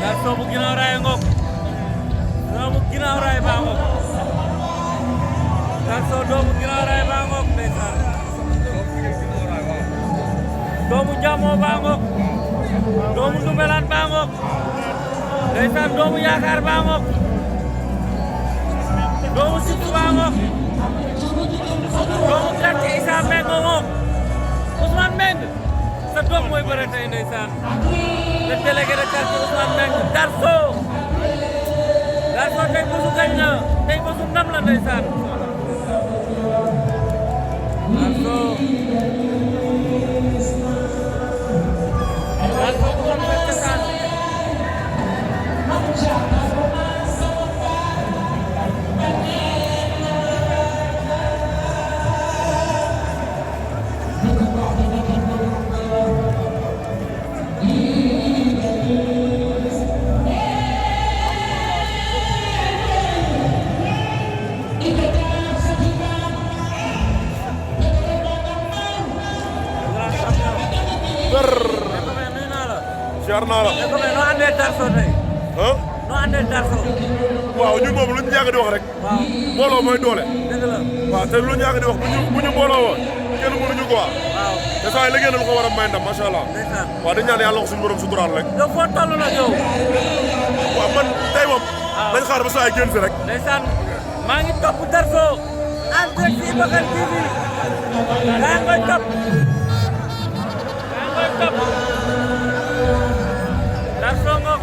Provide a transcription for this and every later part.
Darso bu ginnaaw raay ngoog doomu ginnaaw raay baa ngoog Darso doomu ginnaaw raay baa ngoog ndeysaan doomu Jamo baa ngoog doomu Ndoumbelane baa ngoog ndeysaan doomu Yaakaar baa ngoog doomu Situ baa ngoog doomu quartier Issa Mbengue ngoog Ousmane Mbengue sa doom mooy bëre tey ndeysaan le délégué de quartier Ousmane Mbengue Darso tey bésu gañ na tey bésu ndam la ndeysaan Darso bu doon fekk cosaan jaar naa la. noo andee Darso tey. noo andee Darso. waaw ñun moom lu ñu yàgg di wax rek. waaw mbooloo mooy doole. dëgg la. waaw te lu ñu yàgg di wax bu ñu mbooloo woon kenn mënuñu ko wax. waaw te saa yi liggéey na lu ko war a may ndam macha allah. ndeysaan. waaw di ñaan yàlla ko suñu borom suturaal rek. yow foo toll nag yow. waaw man tey moom. waaw nañ xaar ba saa yi génn si rek. ndeysaan maa ngi topp Darso en direct ci Ibakan TV daa koy topp Darso ngoog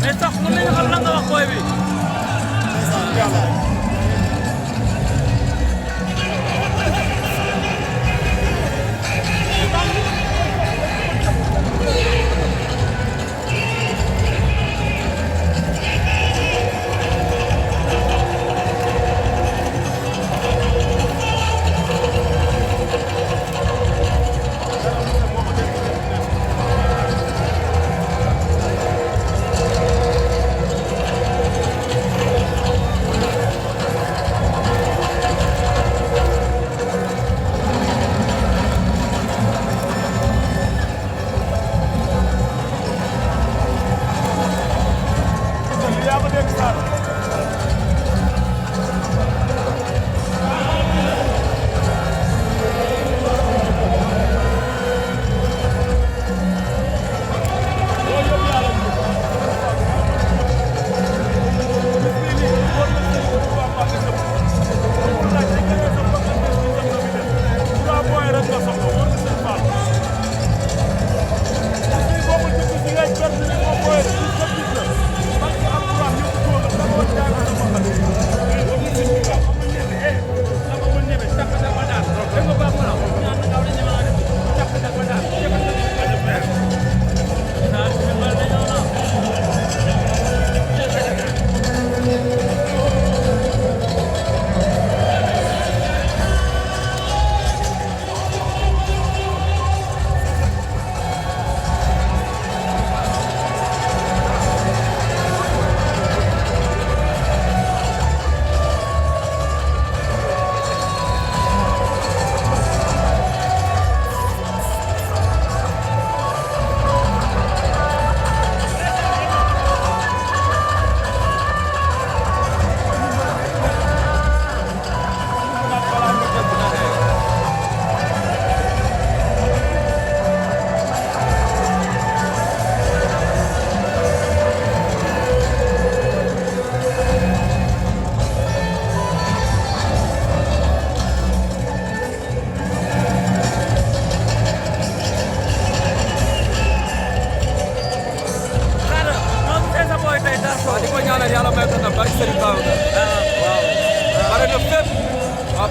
mais sax mën nañu xam lan nga wax booy bi.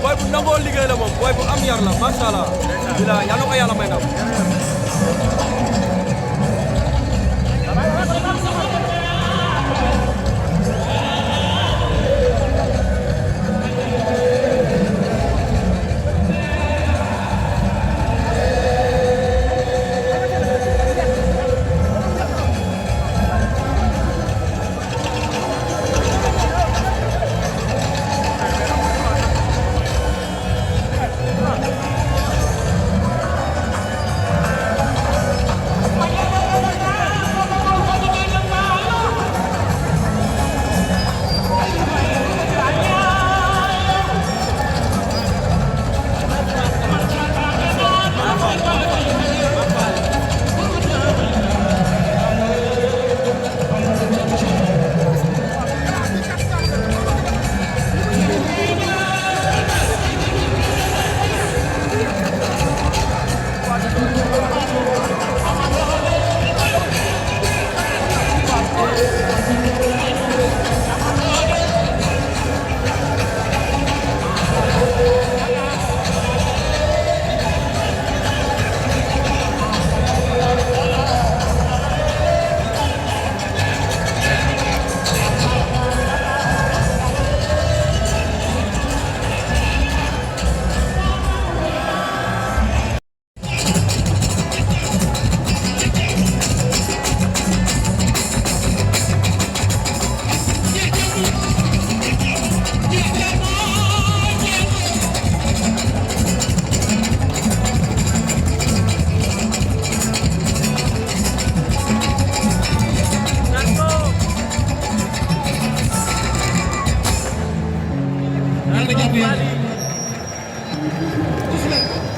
boy bu nangoo liggéey la moom boy bu am yar la macha allah. bila yàlla ko yàlla may ndam.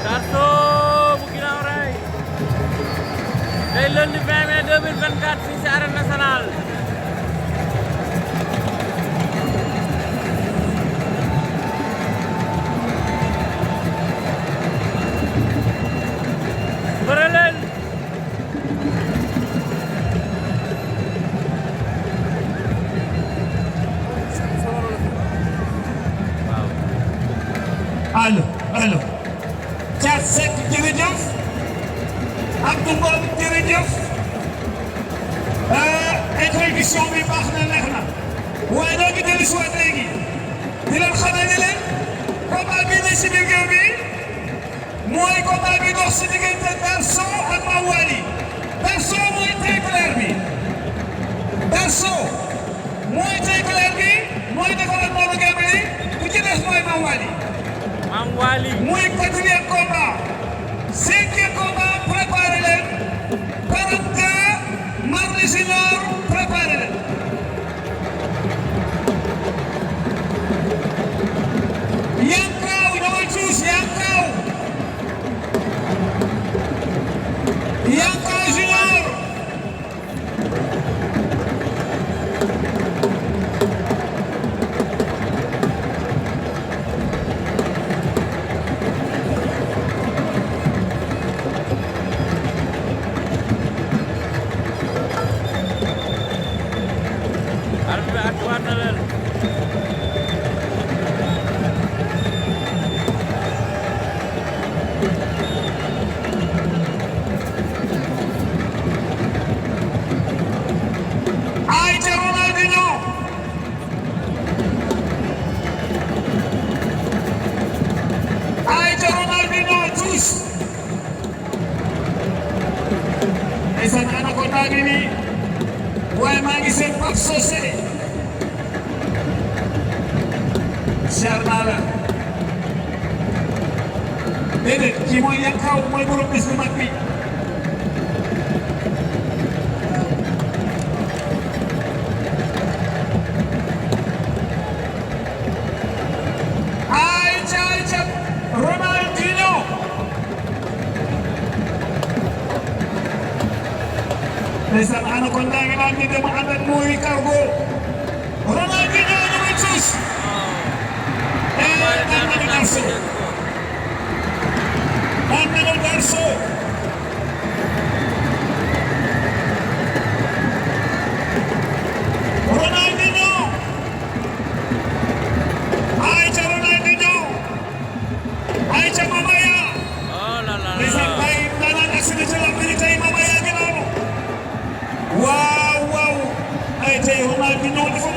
Darso bu Guinaw Rail tey lundi 20 mai 2024 fii ci Arène Nationale bëre leen allo Thiat Seck jërëjëf Abdou Mbow jërëjëf introduction bi baax na neex na waaye doo ngi dellu si waat léegi di leen xamal ne leen combat bi ne si biir géew bi mooy combat bi dox si diggante Darso ak Mame Waly Darso mooy très clair bi Darso mooy très clair bi mooy defaral Modou Gambali ku ci des mooy Mame Waly Mame Waly muy quatrième combat cinquième combat préparé leen 42 Marley Junior préparé leen Yankaw ñëwal tuus Yankaw Junior gisee Pape Socé siyaar naa la déedéet kii mooy Yankaw mooy borom bis bu mag bi ayca Ronaldinho ndeysaan Anaconda ngi naan ni dem ànd ak mooy cargo Ronaldinho ñu ngi tuus daan nañu Darso daan nañu Darso Ronaldinho ayca Ronaldinho ayca Mamaya ndeysaan tay daanaan accident ci lamb ni tey Mamaya ngi noonu waaw ay tey Ronaldinho dafa